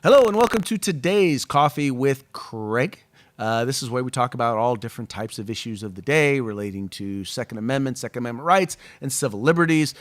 Hello and welcome to today's Coffee with Craig. This is where we talk about all different types of issues of the day relating to Second Amendment rights, and civil liberties.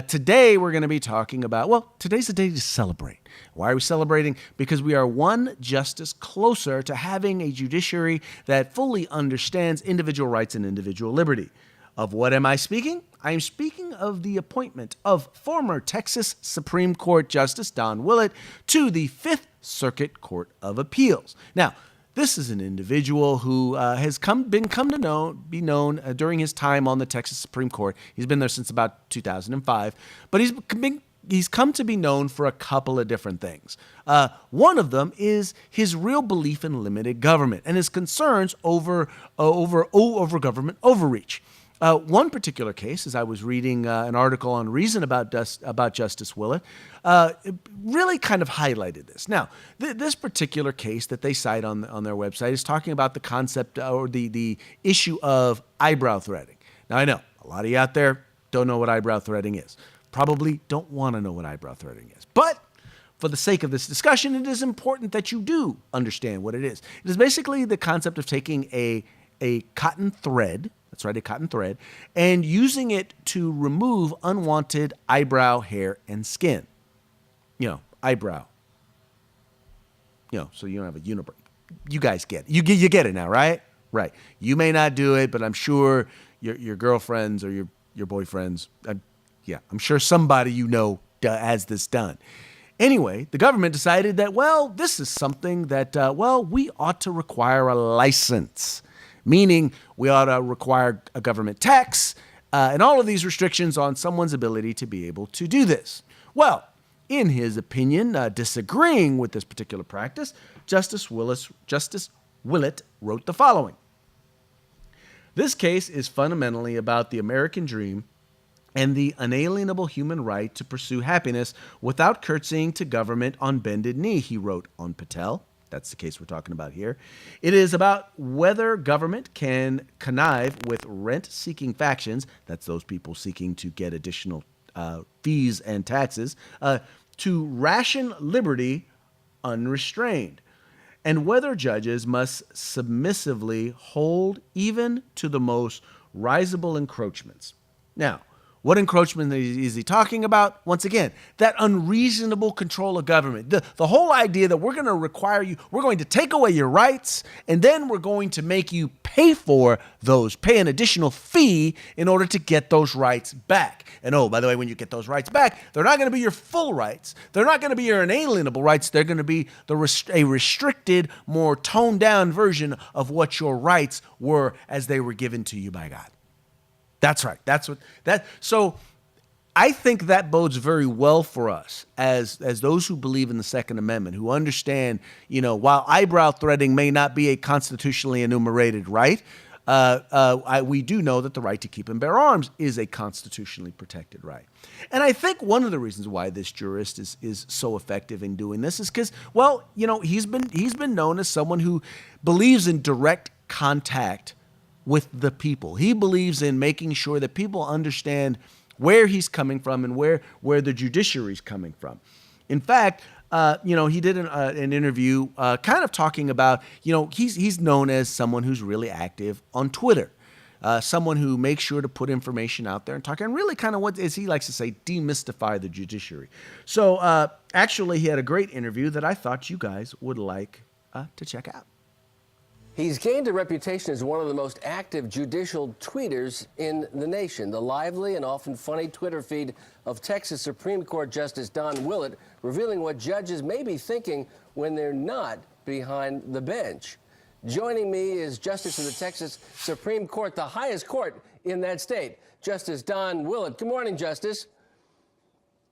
Today we're going to be talking about, well, today's the day to celebrate. Why are we celebrating? Because we are one justice closer to having a judiciary that fully understands individual rights and individual liberty. Of what am I speaking? I am speaking of the appointment of former Texas Supreme Court Justice Don Willett to the Fifth Circuit Court of Appeals. Now, this is an individual who has be known during his time on the Texas Supreme Court. He's been there since about 2005, but he's come to be known for a couple of different things. One of them is his real belief in limited government and his concerns over government overreach. One particular case, as I was reading an article on Reason about Justice Willett, it really kind of highlighted this. Now, this particular case that they cite on their website is talking about the concept or the issue of eyebrow threading. Now, I know a lot of you out there don't know what eyebrow threading is. Probably don't want to know what eyebrow threading is. But for the sake of this discussion, it is important that you do understand what it is. It is basically the concept of taking a cotton thread, that's right, a cotton thread, and using it to remove unwanted eyebrow hair and skin. Eyebrow. So you don't have a unibrow. You guys get it. You get it now, right? Right. You may not do it, but I'm sure your girlfriends or your boyfriends, I'm sure somebody has this done. Anyway, the government decided that, this is something that, we ought to require a license. Meaning we ought to require a government tax and all of these restrictions on someone's ability to be able to do this. Well, in his opinion, disagreeing with this particular practice, Justice Willett wrote the following. This case is fundamentally about the American dream and the unalienable human right to pursue happiness without curtsying to government on bended knee, he wrote on Patel. That's the case we're talking about here. It is about whether government can connive with rent-seeking factions, that's those people seeking to get additional fees and taxes, to ration liberty unrestrained, and whether judges must submissively hold even to the most risible encroachments. Now, what encroachment is he talking about? Once again, that unreasonable control of government. The whole idea that we're going to require you, we're going to take away your rights, and then we're going to make you pay an additional fee in order to get those rights back. And by the way, when you get those rights back, they're not going to be your full rights. They're not going to be your inalienable rights. They're going to be a restricted, more toned down version of what your rights were as they were given to you by God. That's right. So I think that bodes very well for us as those who believe in the Second Amendment, who understand, while eyebrow threading may not be a constitutionally enumerated right, we do know that the right to keep and bear arms is a constitutionally protected right. And I think one of the reasons why this jurist is so effective in doing this is because, he's been known as someone who believes in direct contact with the people. He believes in making sure that people understand where he's coming from and where the judiciary is coming from. In fact, he did an interview kind of talking about, he's known as someone who's really active on Twitter, someone who makes sure to put information out there and talk, and really kind of what, as he likes to say, demystify the judiciary. So actually, he had a great interview that I thought you guys would like to check out. He's gained a reputation as one of the most active judicial tweeters in the nation. The lively and often funny Twitter feed of Texas Supreme Court Justice Don Willett revealing what judges may be thinking when they're not behind the bench. Joining me is Justice of the Texas Supreme Court, the highest court in that state, Justice Don Willett. Good morning, Justice.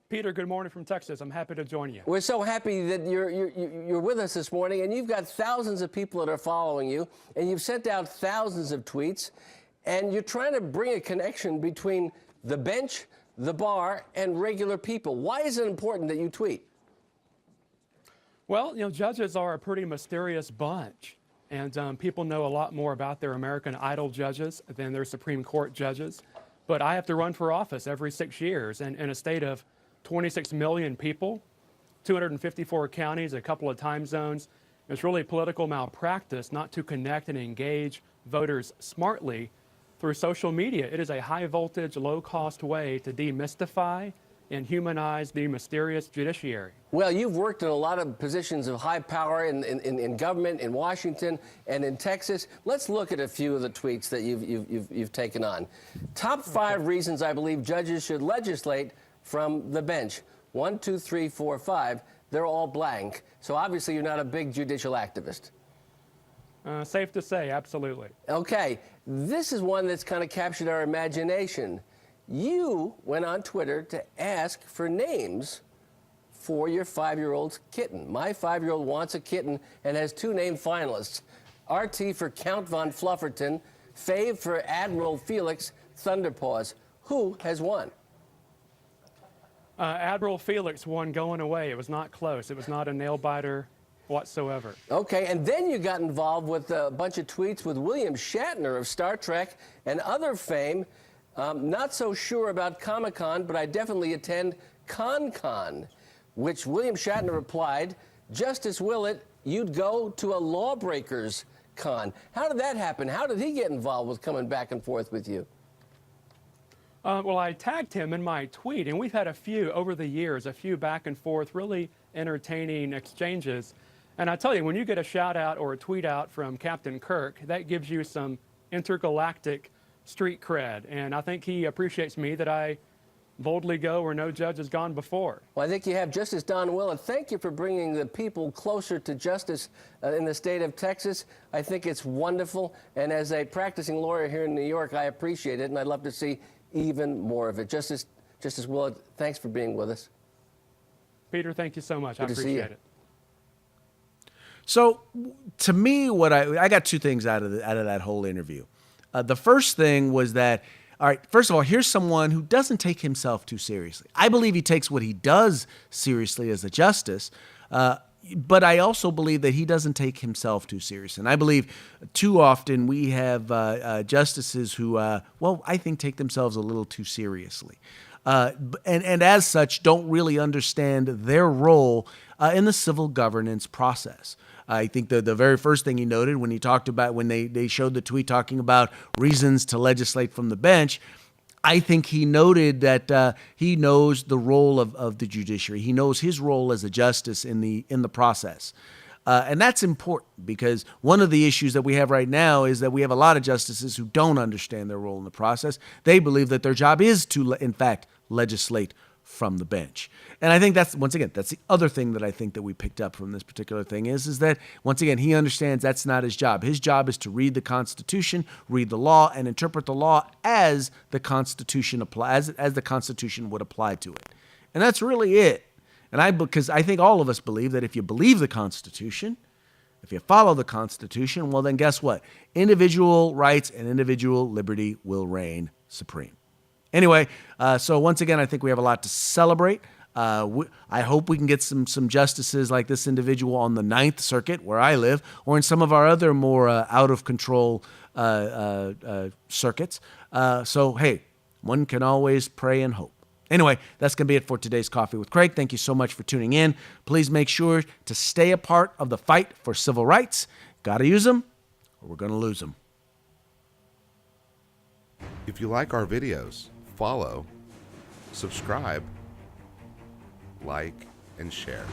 Peter, good morning from Texas. I'm happy to join you. We're so happy that you're with us this morning, and you've got thousands of people that are following you, and you've sent out thousands of tweets, and you're trying to bring a connection between the bench, the bar, and regular people. Why is it important that you tweet? Well, judges are a pretty mysterious bunch. And people know a lot more about their American Idol judges than their Supreme Court judges. But I have to run for office every 6 years, and in a state of 26 million people, 254 counties, a couple of time zones. It's really political malpractice not to connect and engage voters smartly through social media. It is a high voltage, low cost way to demystify and humanize the mysterious judiciary. Well, you've worked in a lot of positions of high power in government, in Washington and in Texas. Let's look at a few of the tweets that you've taken on. Top 5 reasons I believe judges should legislate from the bench. 1, 2, 3, 4, 5. They're all blank. So obviously you're not a big judicial activist. Safe to say, absolutely. Okay, this is one that's kind of captured our imagination. You went on Twitter to ask for names for your 5-year-old kitten. My 5-year-old wants a kitten and has 2 named finalists. RT for Count von Flufferton, Fave for Admiral Felix Thunderpaws. Who has won? Admiral Felix won going away. It was not close. It was not a nail biter whatsoever. Okay, and then you got involved with a bunch of tweets with William Shatner of Star Trek and other fame. Not so sure about Comic-Con, but I definitely attend Con-Con, which William Shatner replied, Justice Willett, you'd go to a lawbreakers con. How did that happen? How did he get involved with coming back and forth with you? Well, I tagged him in my tweet, and we've had a few over the years, a few back and forth, really entertaining exchanges. And I tell you, when you get a shout out or a tweet out from Captain Kirk, that gives you some intergalactic street cred. And I think he appreciates me that I boldly go where no judge has gone before. Well, I think you have Justice Don Willett. Thank you for bringing the people closer to justice in the state of Texas. I think it's wonderful. And as a practicing lawyer here in New York, I appreciate it, and I'd love to see even more of it. Justice Willett, thanks for being with us. Peter, thank you so much. I appreciate it. So, to me, what I got 2 things out of that whole interview. The first thing was that, all right, first of all, here's someone who doesn't take himself too seriously. I believe he takes what he does seriously as a justice, but I also believe that he doesn't take himself too seriously. And I believe too often we have justices who, I think take themselves a little too seriously. And as such, don't really understand their role in the civil governance process. I think the very first thing he noted when he talked about, when they showed the tweet talking about reasons to legislate from the bench, I think he noted that he knows the role of the judiciary. He knows his role as a justice in the process. And that's important because one of the issues that we have right now is that we have a lot of justices who don't understand their role in the process. They believe that their job is to, in fact, legislate from the bench. And I think that's, once again, that's the other thing that I think that we picked up from this particular thing is that, once again, he understands that's not his job. His job is to read the Constitution, read the law, and interpret the law as the Constitution applies, as the Constitution would apply to it. And that's really it. And because I think all of us believe that if you believe the Constitution, if you follow the Constitution, well, then guess what? Individual rights and individual liberty will reign supreme. Anyway, so once again, I think we have a lot to celebrate. I hope we can get some justices like this individual on the 9th Circuit, where I live, or in some of our other more out-of-control circuits. So, hey, one can always pray and hope. Anyway, that's going to be it for today's Coffee with Craig. Thank you so much for tuning in. Please make sure to stay a part of the fight for civil rights. Got to use them, or we're going to lose them. If you like our videos, follow, subscribe, like, and share.